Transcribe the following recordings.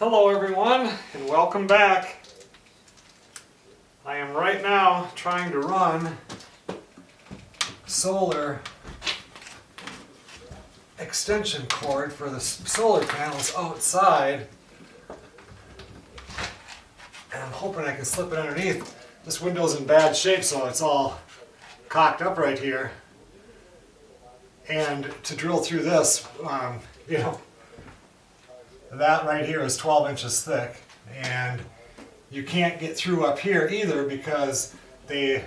Hello everyone, and welcome back. I am right now trying to run solar extension cord for the solar panels outside, and I'm hoping I can slip it underneath. This window's in bad shape, so it's all cocked up right here, and to drill through this, that right here is 12 inches thick, and you can't get through up here either because they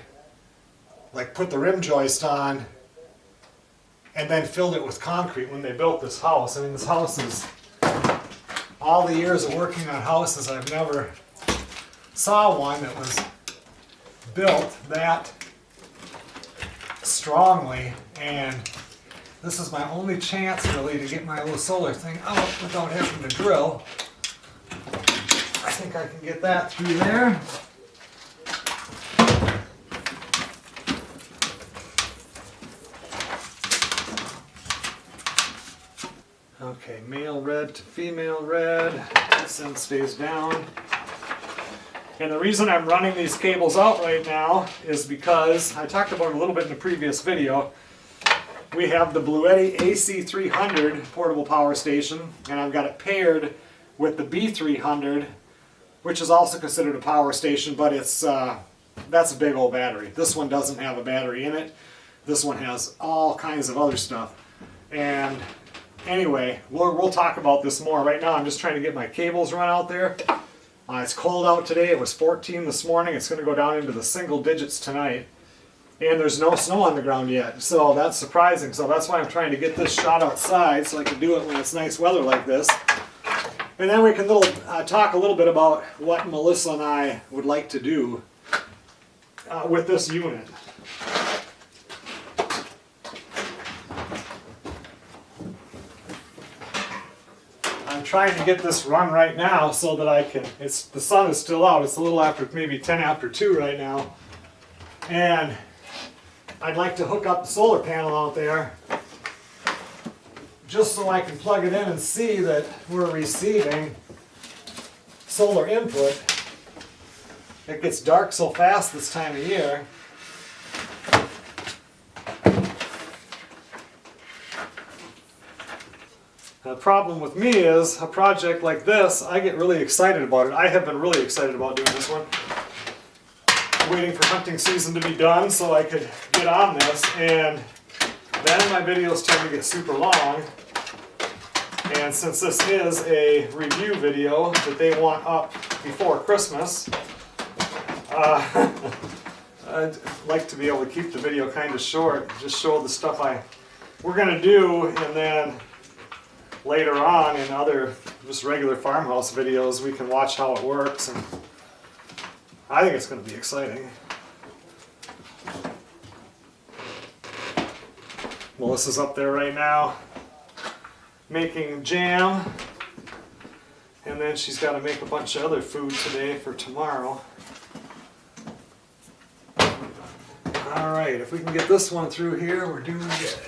put the rim joist on and then filled it with concrete when they built this house. I mean, this house is, all the years of working on houses, I've never saw one that was built that strongly, and this is my only chance really to get my little solar thing out without having to drill. I think I can get that through there. Okay, male red to female red. This end stays down. And the reason I'm running these cables out right now is because I talked about it a little bit in the previous video. We have the Bluetti AC300 portable power station, and I've got it paired with the B300, which is also considered a power station, but it's that's a big old battery. This one doesn't have a battery in it. This one has all kinds of other stuff. And anyway, we'll talk about this more. Right now I'm just trying to get my cables run out there. It's cold out today. It was 14 this morning. It's going to go down into the single digits tonight. And there's no snow on the ground yet, so that's surprising. So that's why I'm trying to get this shot outside so I can do it when it's nice weather like this. And then we can talk a little bit about what Melissa and I would like to do with this unit. I'm trying to get this run right now so that I can, the sun is still out. It's a little after, maybe 10 after 2 right now. And I'd like to hook up the solar panel out there just so I can plug it in and see that we're receiving solar input. It gets dark so fast this time of year. The problem with me is a project like this, I get really excited about it. I have been really excited about doing this one. Waiting for hunting season to be done so I could get on this, and then my videos tend to get super long, and since this is a review video that they want up before Christmas, I'd like to be able to keep the video kind of short, just show the stuff we're going to do, and then later on in other just regular farmhouse videos we can watch how it works, and I think it's going to be exciting. Melissa's up there right now making jam, and then she's got to make a bunch of other food today for tomorrow. Alright, if we can get this one through here, we're doing good.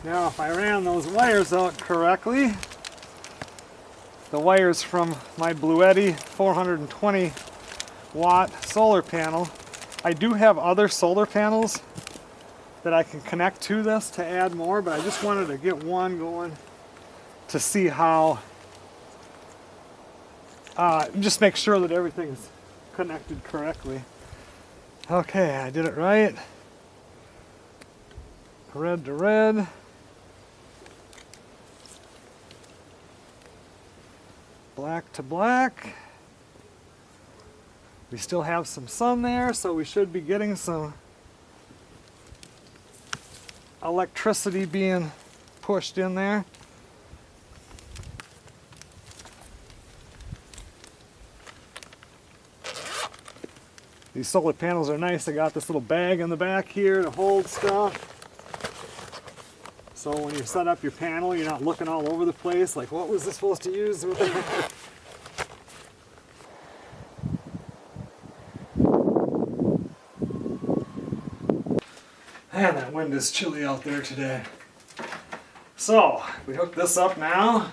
Now if I ran those wires out correctly, the wires from my Bluetti 420 watt solar panel, I do have other solar panels that I can connect to this to add more, but I just wanted to get one going to see how, just make sure that everything's connected correctly. Okay, I did it right. Red to red. Black to black. We still have some sun there, so we should be getting some electricity being pushed in there. These solar panels are nice. I got this little bag in the back here to hold stuff. So when you set up your panel, you're not looking all over the place like, what was this supposed to use? Man, that wind is chilly out there today. So, we hook this up now.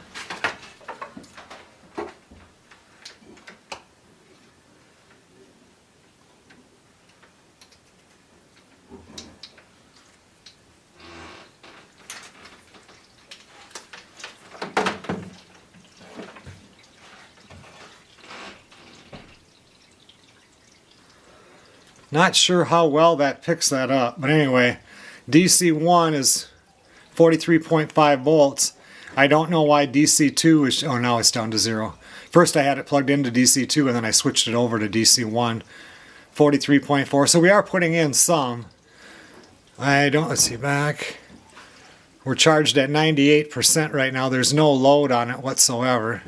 Not sure how well that picks that up, but anyway, DC1 is 43.5 volts. I don't know why DC2 is, oh, now it's down to 0. First I had it plugged into DC2 and then I switched it over to DC1, 43.4. So we are putting in some. Let's see, back. We're charged at 98% right now. There's no load on it whatsoever.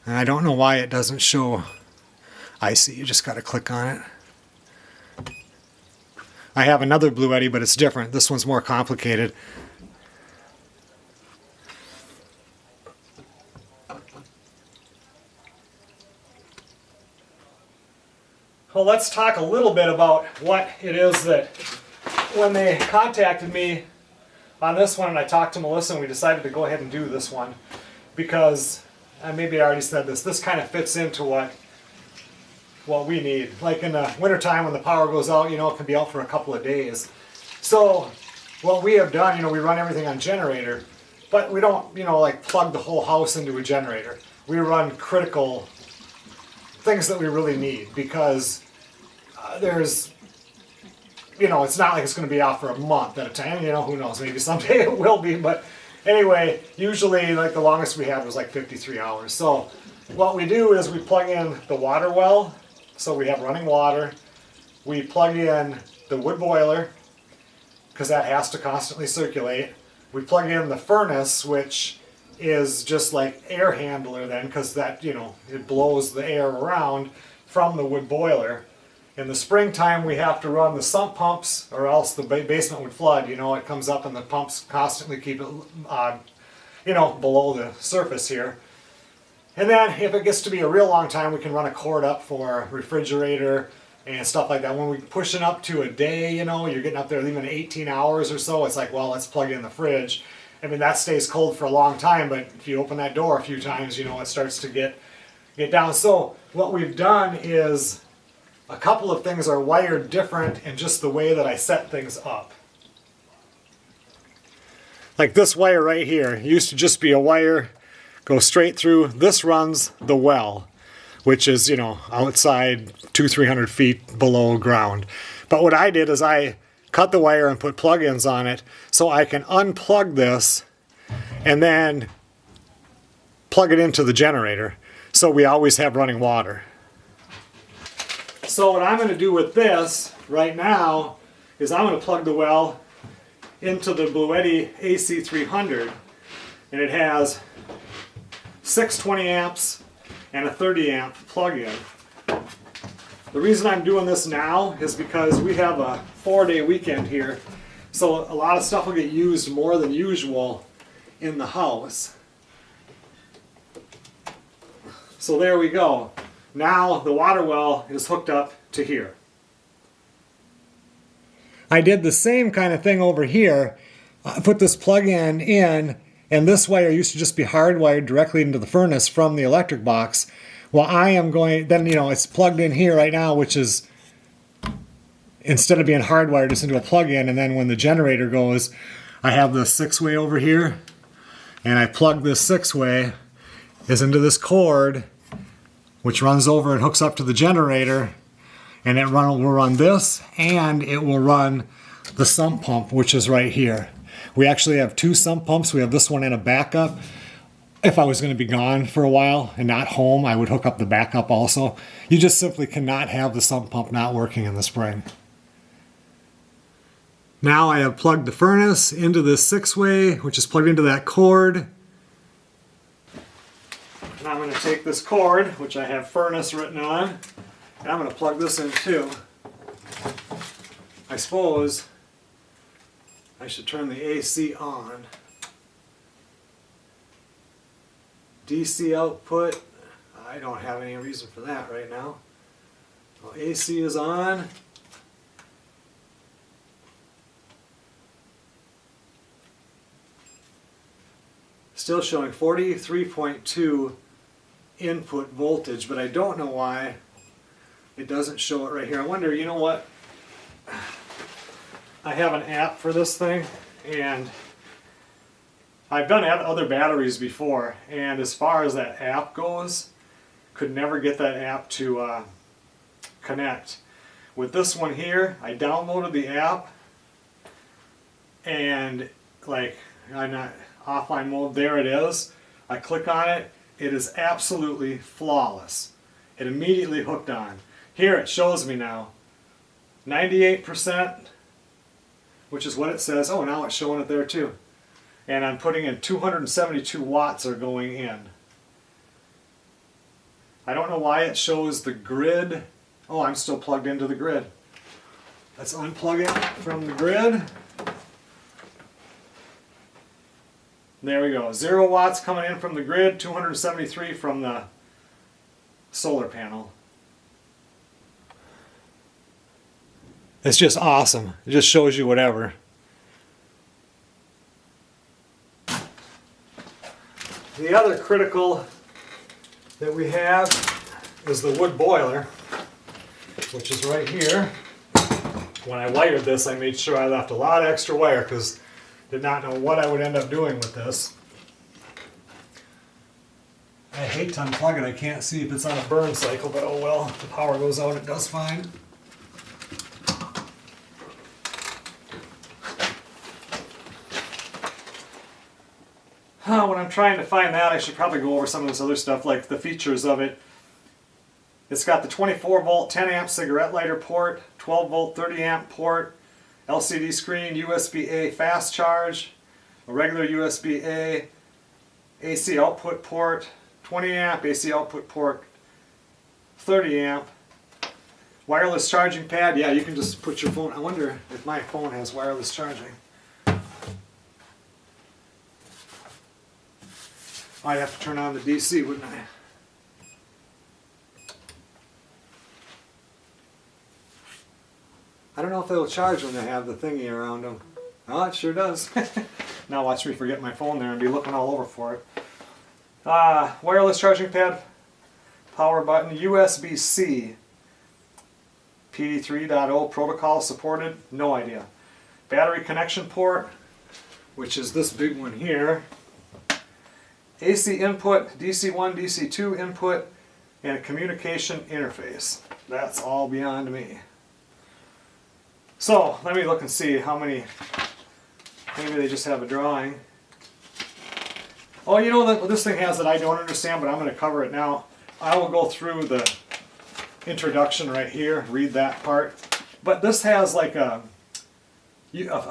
And I don't know why it doesn't show. I see, you just got to click on it. I have another Bluetti, but it's different. This one's more complicated. Well, let's talk a little bit about what it is that, when they contacted me on this one and I talked to Melissa and we decided to go ahead and do this one because, maybe I already said this kind of fits into what we need. Like in the wintertime when the power goes out, you know, it can be out for a couple of days. So what we have done, you know, we run everything on generator, but we don't, you know, like plug the whole house into a generator. We run critical things that we really need because there's, you know, it's not like it's going to be out for a month at a time. You know, who knows, maybe someday it will be, but anyway, usually like the longest we had was like 53 hours. So what we do is we plug in the water well. So we have running water. We plug in the wood boiler because that has to constantly circulate. We plug in the furnace, which is just like air handler then because that, you know, it blows the air around from the wood boiler. In the springtime we have to run the sump pumps or else the basement would flood. You know, it comes up and the pumps constantly keep it, you know, below the surface here. And then if it gets to be a real long time, we can run a cord up for refrigerator and stuff like that. When we push it up to a day, you know, you're getting up there even 18 hours or so, it's like, well, let's plug in the fridge. I mean, that stays cold for a long time, but if you open that door a few times, you know, it starts to get down. So what we've done is a couple of things are wired different in just the way that I set things up. Like this wire right here, it used to just be a wire, go straight through. This runs the well, which is, you know, outside 200-300 feet below ground. But what I did is I cut the wire and put plug-ins on it so I can unplug this and then plug it into the generator so we always have running water. So what I'm going to do with this right now is I'm going to plug the well into the Bluetti AC300, and it has 6 20 amps and a 30 amp plug-in. The reason I'm doing this now is because we have a 4-day weekend here, so a lot of stuff will get used more than usual in the house. So there we go. Now the water well is hooked up to here. I did the same kind of thing over here. I put this plug-in in, and this wire used to just be hardwired directly into the furnace from the electric box. Well, I am going, then, you know, it's plugged in here right now, which is, instead of being hardwired, it's into a plug-in, and then when the generator goes, I have the 6-way over here, and I plug this 6-way is into this cord, which runs over and hooks up to the generator, and it will run this, and it will run the sump pump, which is right here. We actually have 2 sump pumps. We have this one and a backup. If I was going to be gone for a while and not home, I would hook up the backup also. You just simply cannot have the sump pump not working in the spring. Now I have plugged the furnace into this 6-way, which is plugged into that cord. And I'm going to take this cord, which I have furnace written on, and I'm going to plug this in too. I suppose I should turn the AC on. DC output, I don't have any reason for that right now. Well, AC is on. Still showing 43.2 input voltage, but I don't know why it doesn't show it right here. I wonder, you know what? I have an app for this thing, and I've done other batteries before, and as far as that app goes, could never get that app to connect. With this one here, I downloaded the app, and like I'm not offline mode, there it is. I click on it, it is absolutely flawless. It immediately hooked on. Here it shows me now 98%, which is what it says. Oh, now it's showing it there too. And I'm putting in 272 watts are going in. I don't know why it shows the grid. Oh, I'm still plugged into the grid. Let's unplug it from the grid. There we go. 0 watts coming in from the grid, 273 from the solar panel. It's just awesome. It just shows you whatever. The other critical that we have is the wood boiler, which is right here. When I wired this, I made sure I left a lot of extra wire because I did not know what I would end up doing with this. I hate to unplug it. I can't see if it's on a burn cycle, but oh well. If the power goes out, it does fine. When I'm trying to find that, I should probably go over some of this other stuff, like the features of it. It's got the 24 volt 10 amp cigarette lighter port, 12 volt 30 amp port, LCD screen, USB-A fast charge, a regular USB-A, AC output port, 20 amp AC output port, 30 amp, wireless charging pad. Yeah, you can just put your phone. I wonder if my phone has wireless charging. I'd have to turn on the DC, wouldn't I? I don't know if they'll charge when they have the thingy around them. Oh, it sure does. Now watch me forget my phone there and be looking all over for it. Wireless charging pad, power button, USB-C, PD 3.0 protocol supported, no idea. Battery connection port, which is this big one here. AC input, DC1, DC2 input, and a communication interface. That's all beyond me. So, let me look and see how many, maybe they just have a drawing. Oh, you know what this thing has that I don't understand, but I'm going to cover it now. I will go through the introduction right here, read that part. But this has like a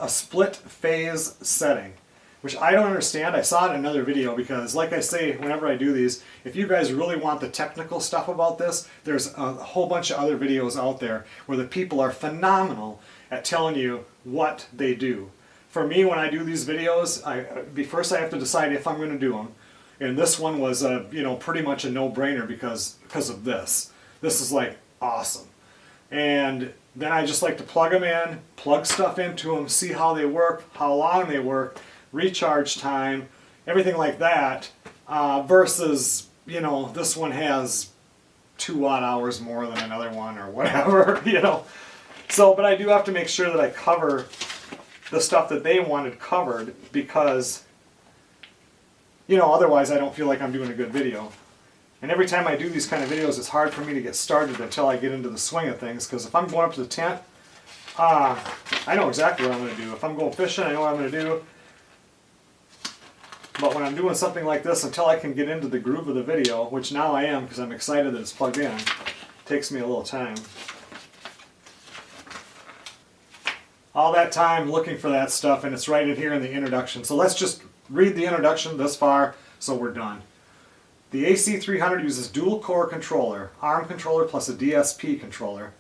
split phase setting, which I don't understand. I saw it in another video because, like I say, whenever I do these, if you guys really want the technical stuff about this, there's a whole bunch of other videos out there where the people are phenomenal at telling you what they do. For me, when I do these videos, first I have to decide if I'm going to do them. And this one was pretty much a no-brainer because of this. This is like awesome. And then I just like to plug them in, plug stuff into them, see how they work, how long they work, recharge time, everything like that, versus, this one has 2 watt-hours more than another one or whatever, So, but I do have to make sure that I cover the stuff that they wanted covered because, otherwise I don't feel like I'm doing a good video. And every time I do these kind of videos, it's hard for me to get started until I get into the swing of things, because if I'm going up to the tent, I know exactly what I'm going to do. If I'm going fishing, I know what I'm going to do. But when I'm doing something like this, until I can get into the groove of the video, which now I am because I'm excited that it's plugged in, it takes me a little time. All that time looking for that stuff, and it's right in here in the introduction. So let's just read the introduction this far, so we're done. The AC300 uses dual core controller, ARM controller plus a DSP controller,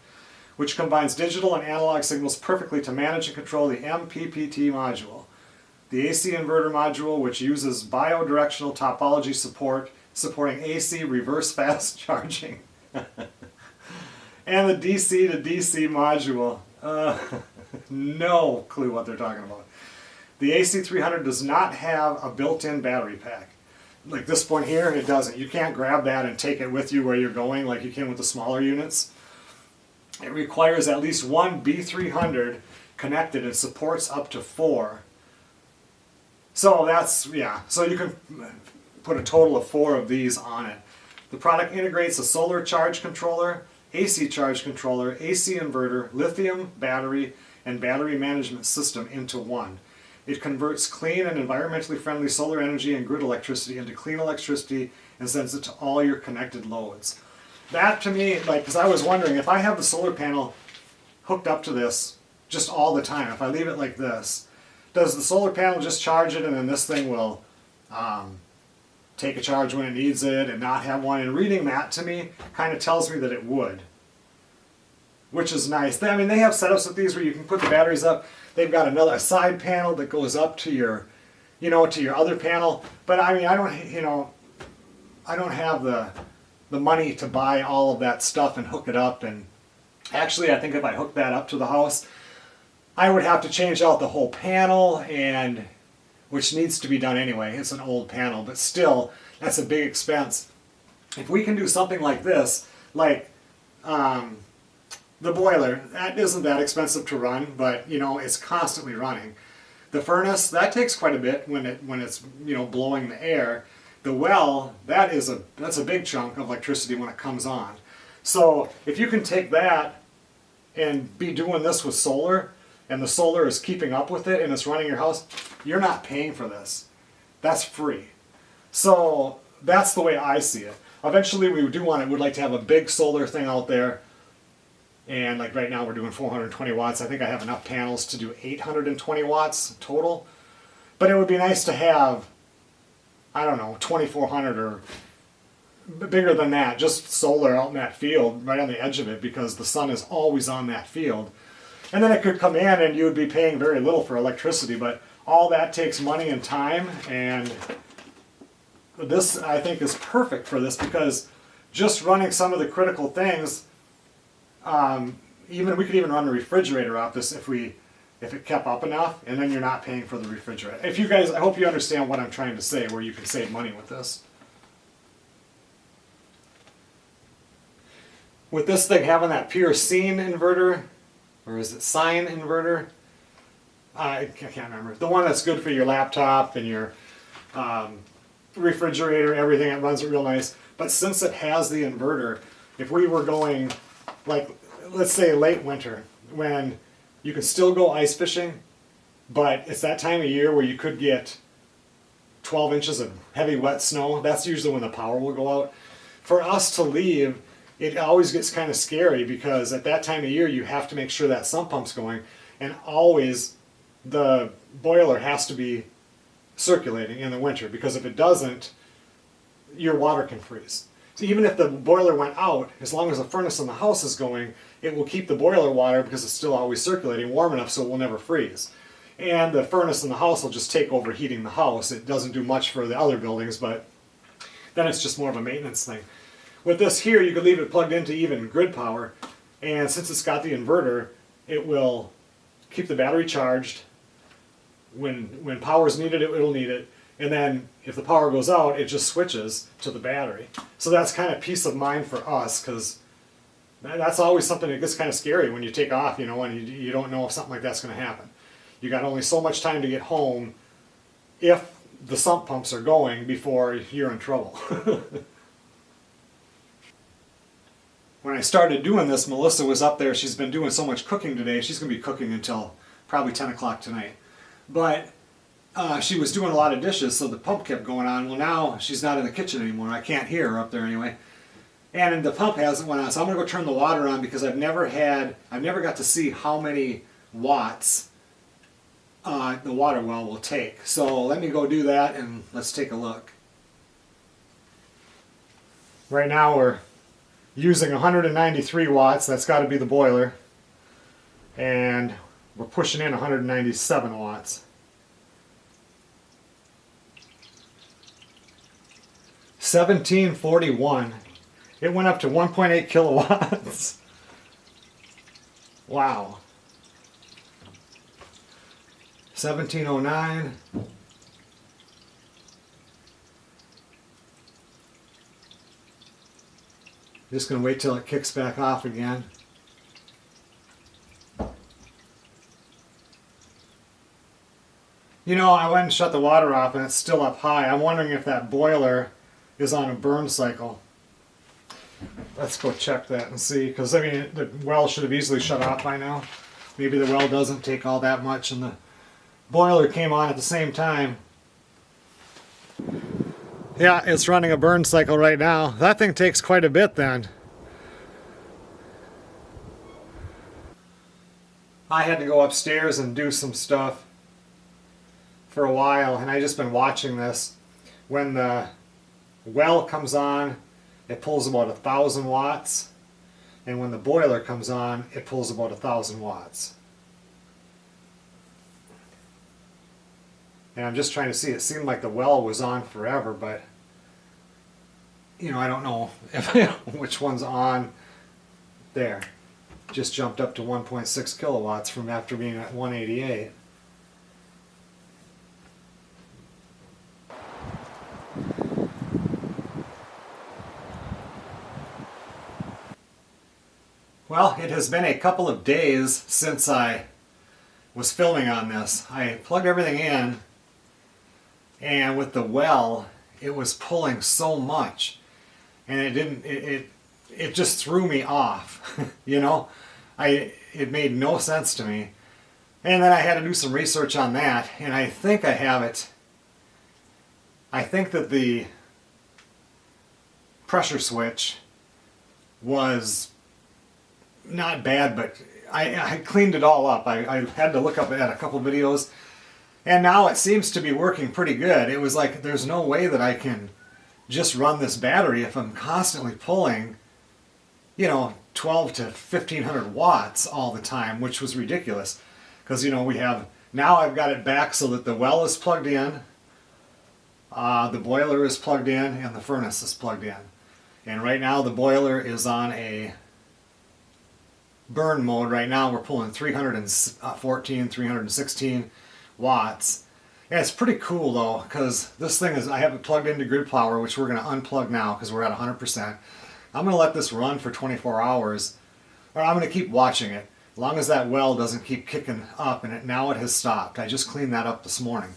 which combines digital and analog signals perfectly to manage and control the MPPT module. The AC inverter module, which uses bidirectional topology support, supporting AC reverse fast charging. And the DC to DC module. No clue what they're talking about. The AC300 does not have a built-in battery pack. Like this one here, it doesn't. You can't grab that and take it with you where you're going like you can with the smaller units. It requires at least one B300 connected and supports up to 4. So that's, yeah, so you can put a total of 4 of these on it. The product integrates a solar charge controller, AC charge controller, AC inverter, lithium battery, and battery management system into one. It converts clean and environmentally friendly solar energy and grid electricity into clean electricity and sends it to all your connected loads. That to me, like, because I was wondering, if I have the solar panel hooked up to this just all the time, if I leave it like this, does the solar panel just charge it and then this thing will take a charge when it needs it and not have one? And reading that to me kind of tells me that it would, which is nice. I mean, they have setups with these where you can put the batteries up. They've got a side panel that goes up to your, to your other panel. But I mean, I don't have the money to buy all of that stuff and hook it up. And actually, I think if I hook that up to the house, I would have to change out the whole panel, and which needs to be done anyway. It's an old panel, but still, that's a big expense. If we can do something like this, like the boiler, that isn't that expensive to run, but it's constantly running. The furnace, that takes quite a bit when it's blowing the air. The well, that's a big chunk of electricity when it comes on. So if you can take that and be doing this with solar, and the solar is keeping up with it and it's running your house, you're not paying for this. That's free. So that's the way I see it. Eventually we would like to have a big solar thing out there. And like right now we're doing 420 watts. I think I have enough panels to do 820 watts total. But it would be nice to have, I don't know, 2400 or bigger than that, just solar out in that field, right on the edge of it, because the sun is always on that field. And then it could come in and you would be paying very little for electricity, but all that takes money and time, and this I think is perfect for this, because just running some of the critical things, we could even run the refrigerator off this if it kept up enough, and then you're not paying for the refrigerator. If you guys, I hope you understand what I'm trying to say, where you can save money with this. With this thing having that pure sine inverter, or is it sine inverter? I can't remember. The one that's good for your laptop and your refrigerator, everything, it runs it real nice. But since it has the inverter, if we were going, like, let's say late winter, when you can still go ice fishing, but it's that time of year where you could get 12 inches of heavy wet snow, that's usually when the power will go out. For us to leave, it always gets kind of scary, because at that time of year you have to make sure that sump pump's going, and always the boiler has to be circulating in the winter, because if it doesn't, your water can freeze. So even if the boiler went out, as long as the furnace in the house is going, it will keep the boiler water, because it's still always circulating, warm enough so it will never freeze. And the furnace in the house will just take over heating the house. It doesn't do much for the other buildings, but then it's just more of a maintenance thing. With this here, you could leave it plugged into even grid power, and since it's got the inverter, it will keep the battery charged. When power is needed, it'll need it, and then if the power goes out, it just switches to the battery. So that's kind of peace of mind for us, because that's always something that gets kind of scary when you take off, and you don't know if something like that's going to happen. You got only so much time to get home if the sump pumps are going before you're in trouble. When I started doing this, Melissa was up there. She's been doing so much cooking today. She's going to be cooking until probably 10 o'clock tonight. But she was doing a lot of dishes, so the pump kept going on. Well, now she's not in the kitchen anymore. I can't hear her up there anyway. And the pump hasn't went on, so I'm going to go turn the water on, because I've never got to see how many watts the water well will take. So let me go do that, and let's take a look. Right now we're using 193 watts, that's got to be the boiler, and we're pushing in 197 watts. 1741. It went up to 1.8 kilowatts. Wow. 1709. Just going to wait till it kicks back off again. You know, I went and shut the water off and it's still up high. I'm wondering if that boiler is on a burn cycle. Let's go check that and see, because I mean the well should have easily shut off by now. Maybe the well doesn't take all that much and the boiler came on at the same time. Yeah, it's running a burn cycle right now. That thing takes quite a bit then. I had to go upstairs and do some stuff for a while, and I just been watching this. When the well comes on, it pulls about 1,000 watts, and when the boiler comes on, it pulls about 1,000 watts. And I'm just trying to see, it seemed like the well was on forever, but you know, I don't know if which one's on. There. Just jumped up to 1.6 kilowatts from after being at 188. Well, it has been a couple of days since I was filming on this. I plugged everything in, and with the well, it was pulling so much, and it just threw me off. You know, it made no sense to me. And then I had to do some research on that, and I think I have it. I think that the pressure switch was not bad, but I cleaned it all up. I had to look up at a couple videos, and now it seems to be working pretty good. It was like, there's no way that I can just run this battery if I'm constantly pulling, you know, 12 to 1500 watts all the time, which was ridiculous. Because, you know, we have, now I've got it back so that the well is plugged in, the boiler is plugged in, and the furnace is plugged in. And right now the boiler is on a burn mode. Right now we're pulling 314, 316 watts. And it's pretty cool though, because this thing is, I have it plugged into grid power, which we're going to unplug now because we're at 100%. I'm going to let this run for 24 hours, or I'm going to keep watching it, as long as that well doesn't keep kicking up, and now it has stopped. I just cleaned that up this morning.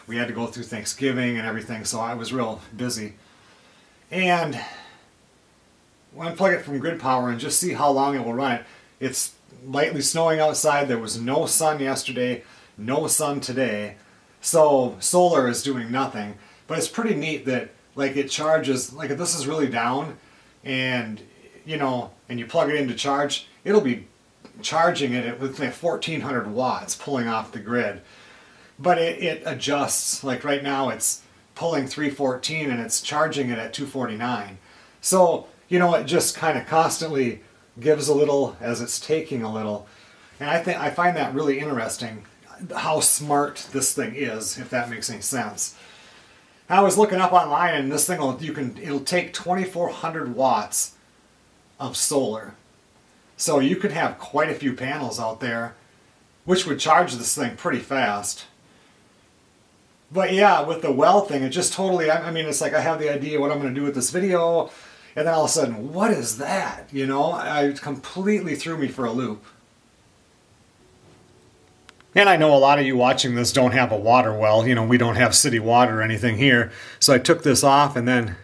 We had to go through Thanksgiving and everything, so I was real busy. And we'll unplug it from grid power and just see how long it will run it. It's lightly snowing outside. There was no sun yesterday, no sun today. So solar is doing nothing. But it's pretty neat that like it charges, like if this is really down and you know, and you plug it in to charge, it'll be charging it with like 1400 watts pulling off the grid. But it adjusts, like right now it's pulling 314 and it's charging it at 249. So, you know, it just kind of constantly gives a little as it's taking a little. And I find that really interesting, how smart this thing is, if that makes any sense. I was looking up online, and this thing it'll take 2400 watts of solar. So you could have quite a few panels out there, which would charge this thing pretty fast. But yeah, with the well thing, it just totally, I mean, it's like I have the idea what I'm going to do with this video, and then all of a sudden, what is that? You know, it completely threw me for a loop. And I know a lot of you watching this don't have a water well. You know, we don't have city water or anything here. So I took this off, and then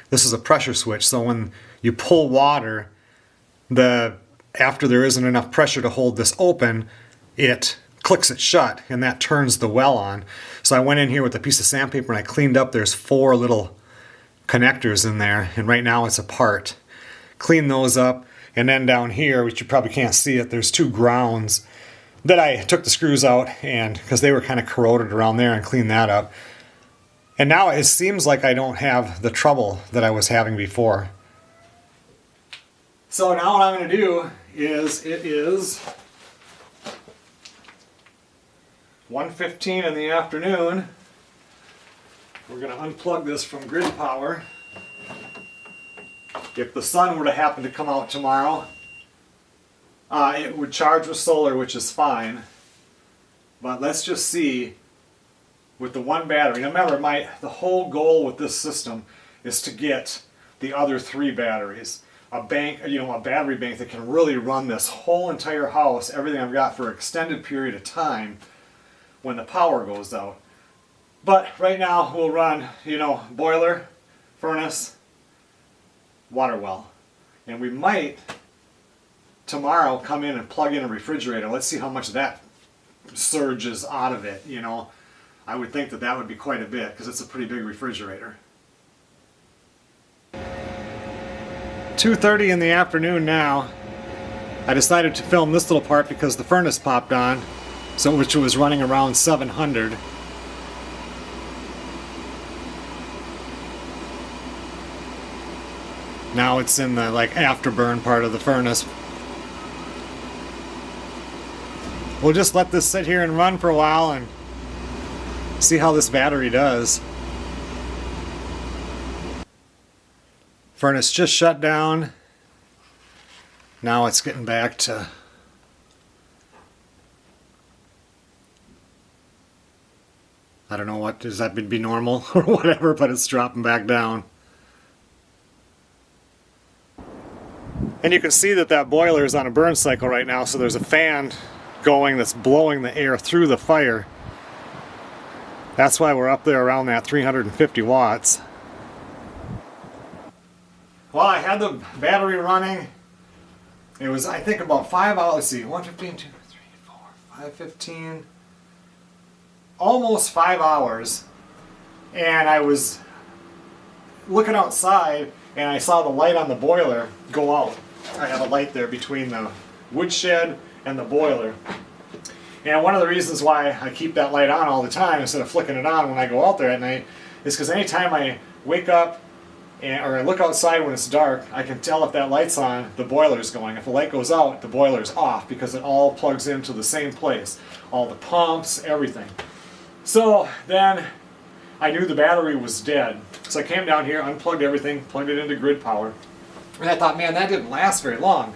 this is a pressure switch. So when you pull water, after there isn't enough pressure to hold this open, it clicks it shut, and that turns the well on. So I went in here with a piece of sandpaper and I cleaned up. There's 4 little connectors in there, and right now it's apart. Clean those up, and then down here, which you probably can't see it, there's 2 grounds that I took the screws out, and because they were kind of corroded around there, and cleaned that up. And now it seems like I don't have the trouble that I was having before. So now what I'm going to do is, it is 1:15 in the afternoon. We're going to unplug this from grid power. If the sun were to happen to come out tomorrow, it would charge with solar, which is fine. But let's just see with the one battery. Now remember, the whole goal with this system is to get the other 3 batteries. A bank, a battery bank that can really run this whole entire house, everything I've got for an extended period of time when the power goes out. But right now we'll run, boiler, furnace, water well. And we might tomorrow come in and plug in a refrigerator. Let's see how much that surges out of it, I would think that would be quite a bit because it's a pretty big refrigerator. 2:30 in the afternoon now. I decided to film this little part because the furnace popped on, which was running around 700. Now it's in the afterburn part of the furnace. We'll just let this sit here and run for a while and see how this battery does. Furnace just shut down. Now it's getting back to I don't know what, does that be normal or whatever, but it's dropping back down. And you can see that boiler is on a burn cycle right now, so there's a fan going that's blowing the air through the fire. That's why we're up there around that 350 watts. Well, I had the battery running. It was, I think, about 5 hours. Let's see, 1:15, 2, 3, 4, 5:15. Almost 5 hours. And I was looking outside and I saw the light on the boiler go out. I have a light there between the woodshed and the boiler. And one of the reasons why I keep that light on all the time instead of flicking it on when I go out there at night is because anytime I wake up or I look outside when it's dark, I can tell if that light's on, the boiler's going. If the light goes out, the boiler's off because it all plugs into the same place. All the pumps, everything. So then I knew the battery was dead. So I came down here, unplugged everything, plugged it into grid power. And I thought, man, that didn't last very long.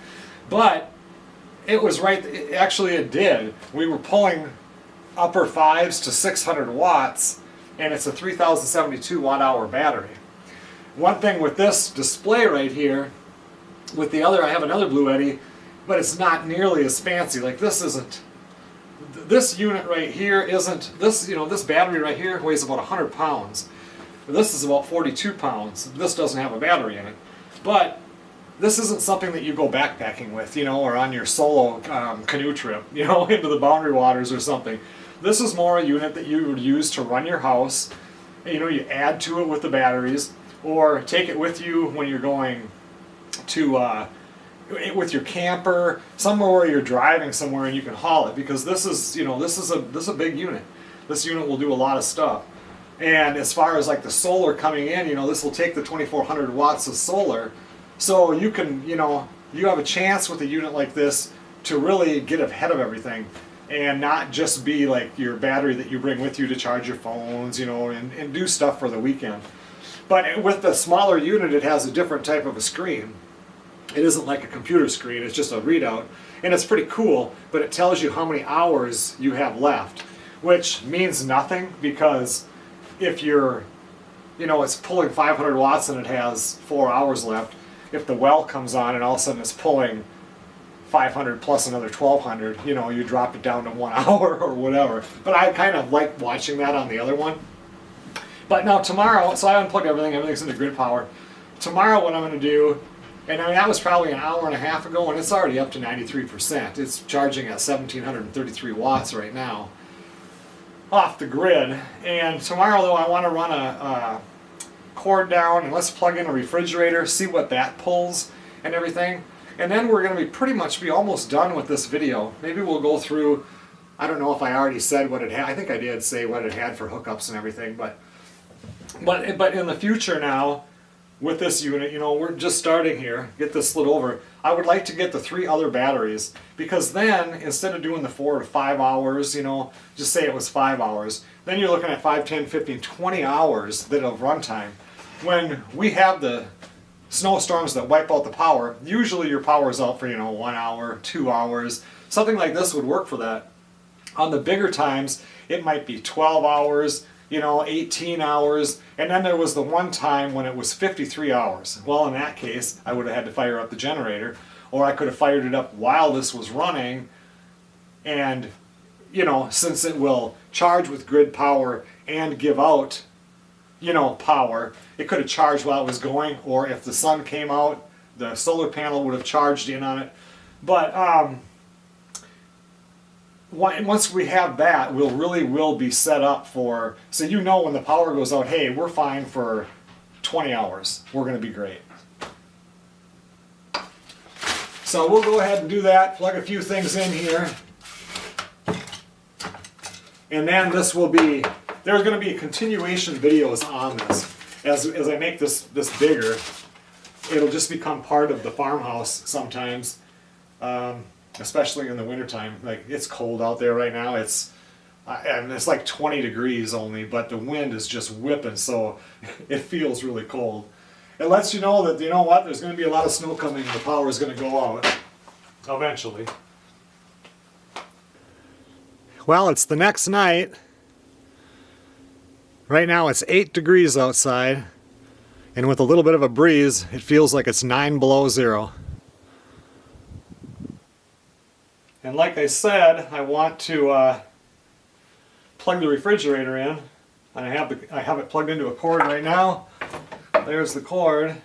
But it was right, actually it did. We were pulling upper 5s to 600 watts, and it's a 3072 watt hour battery. One thing with this display right here, with the other, I have another Bluetti, but it's not nearly as fancy. Like this isn't, this unit right here isn't, this battery right here weighs about 100 pounds. This is about 42 pounds. This doesn't have a battery in it. But this isn't something that you go backpacking with, or on your solo canoe trip, into the Boundary Waters or something. This is more a unit that you would use to run your house. You add to it with the batteries, or take it with you when you're going to, with your camper, somewhere where you're driving somewhere and you can haul it, because this is, this is a big unit. This unit will do a lot of stuff. And as far as like the solar coming in, this will take the 2400 watts of solar. So you can, you have a chance with a unit like this to really get ahead of everything and not just be like your battery that you bring with you to charge your phones, and do stuff for the weekend. But with the smaller unit, it has a different type of a screen. It isn't like a computer screen, it's just a readout. And it's pretty cool, but it tells you how many hours you have left, which means nothing because if you're, it's pulling 500 watts and it has 4 hours left, if the well comes on and all of a sudden it's pulling 500 plus another 1200, you drop it down to 1 hour or whatever. But I kind of like watching that on the other one. But now tomorrow, so I unplugged everything, everything's into grid power. Tomorrow what I'm going to do, and that was probably an hour and a half ago, and it's already up to 93%. It's charging at 1733 watts right now off the grid. And tomorrow though I want to run a cord down and let's plug in a refrigerator, see what that pulls and everything. And then we're going to be almost done with this video. Maybe we'll go through, I don't know if I already said what it had. I think I did say what it had for hookups and everything, but in the future now, with this unit, you know, we're just starting here, get this slid over. I would like to get the 3 other batteries, because then instead of doing the 4 to 5 hours, you know, just say it was 5 hours, then you're looking at 5, 10, 15, 20 hours that of runtime. When we have the snowstorms that wipe out the power, usually your power is out for, you know, 1 hour, 2 hours. Something like this would work for that. On the bigger times, it might be 12 hours, you know, 18 hours, and then there was the one time when it was 53 hours. Well, in that case, I would have had to fire up the generator, or I could have fired it up while this was running, and, you know, since it will charge with grid power and give out, you know, power, it could have charged while it was going, or if the sun came out, the solar panel would have charged in on it. But once we have that, we'll will be set up for, so you know when the power goes out, hey, we're fine for 20 hours. We're going to be great. So we'll go ahead and do that, plug a few things in here. And then this will be, there's going to be continuation videos on this. As I make this bigger, it'll just become part of the farmhouse sometimes. Especially in the wintertime. Like, it's cold out there right now. It's like 20 degrees only, but the wind is just whipping, so it feels really cold. It lets you know that, you know what, there's going to be a lot of snow coming and the power is going to go out eventually. Well, it's the next night. Right now it's 8 degrees outside, and with a little bit of a breeze, it feels like it's 9 below zero. And like I said, I want to plug the refrigerator in. And I have it plugged into a cord right now. There's the cord.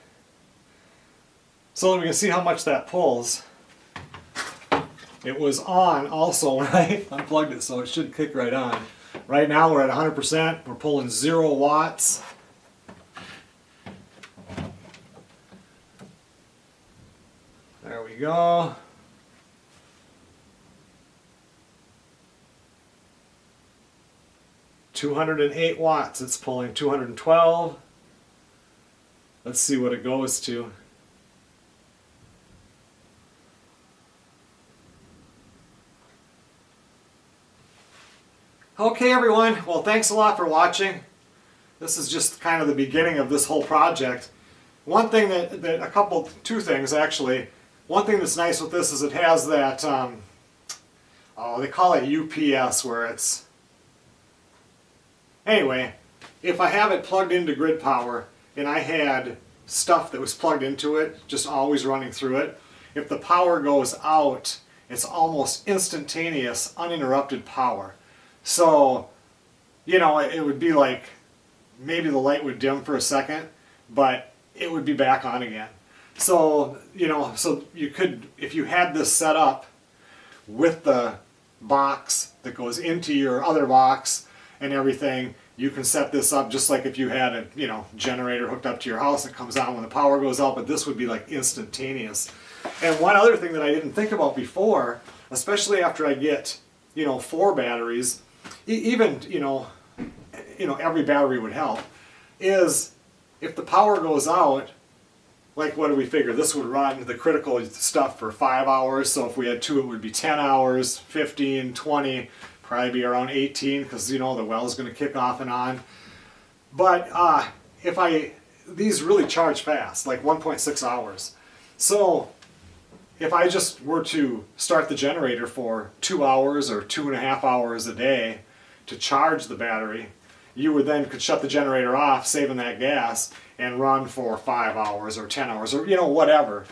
So that we can see how much that pulls. It was on also when I unplugged it, so it should kick right on. Right now we're at 100%. We're pulling 0 watts. There we go. $208 watts. It's pulling 212. Let's see what it goes to. Okay, everyone. Well, thanks a lot for watching. This is just kind of the beginning of this whole project. One thing two things actually. One thing that's nice with this is it has that, they call it UPS, where it's, anyway, if I have it plugged into grid power and I had stuff that was plugged into it, just always running through it, if the power goes out, it's almost instantaneous, uninterrupted power. So, you know, it would be like, maybe the light would dim for a second, but it would be back on again. So, you know, so you could, if you had this set up with the box that goes into your other box and everything, you can set this up just like if you had a, you know, generator hooked up to your house that comes on when the power goes out, but this would be like instantaneous. And one other thing that I didn't think about before, especially after I get, you know, 4 batteries, even, you know, every battery would help, is if the power goes out, like, what do we figure? This would run the critical stuff for 5 hours, so if we had 2, it would be 10 hours, 15, 20, probably be around 18, because, you know, the well is going to kick off and on. But these really charge fast, like 1.6 hours. So if I just were to start the generator for 2 hours or 2.5 hours a day to charge the battery, you would then could shut the generator off, saving that gas, and run for 5 hours or 10 hours or, you know, whatever.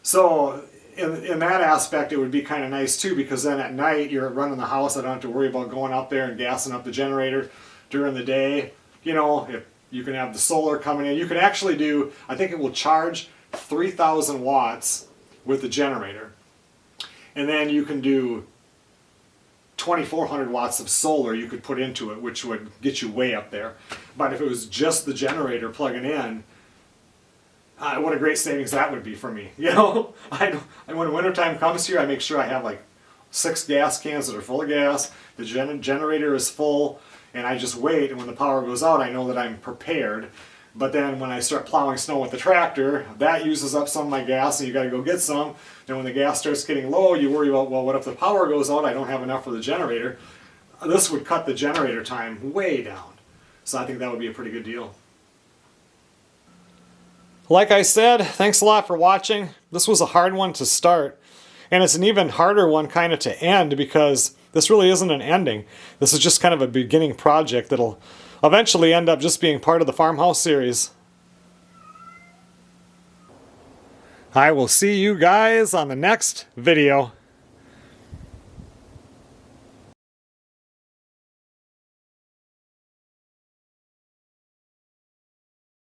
So in that aspect, it would be kind of nice too, because then at night you're running the house. I don't have to worry about going up there and gassing up the generator. During the day, you know, if you can have the solar coming in, you can actually do, I think it will charge 3,000 watts with the generator. And then you can do 2,400 watts of solar you could put into it, which would get you way up there. But if it was just the generator plugging in, what a great savings that would be for me. You know, when wintertime comes here, I make sure I have like 6 gas cans that are full of gas, the generator is full, and I just wait, and when the power goes out, I know that I'm prepared. But then when I start plowing snow with the tractor, that uses up some of my gas and you got to go get some. And when the gas starts getting low, you worry about, well, what if the power goes out? I don't have enough for the generator. This would cut the generator time way down. So I think that would be a pretty good deal. Like I said, thanks a lot for watching. This was a hard one to start. And it's an even harder one kind of to end because this really isn't an ending. This is just kind of a beginning project that'll eventually end up just being part of the Farmhouse series. I will see you guys on the next video.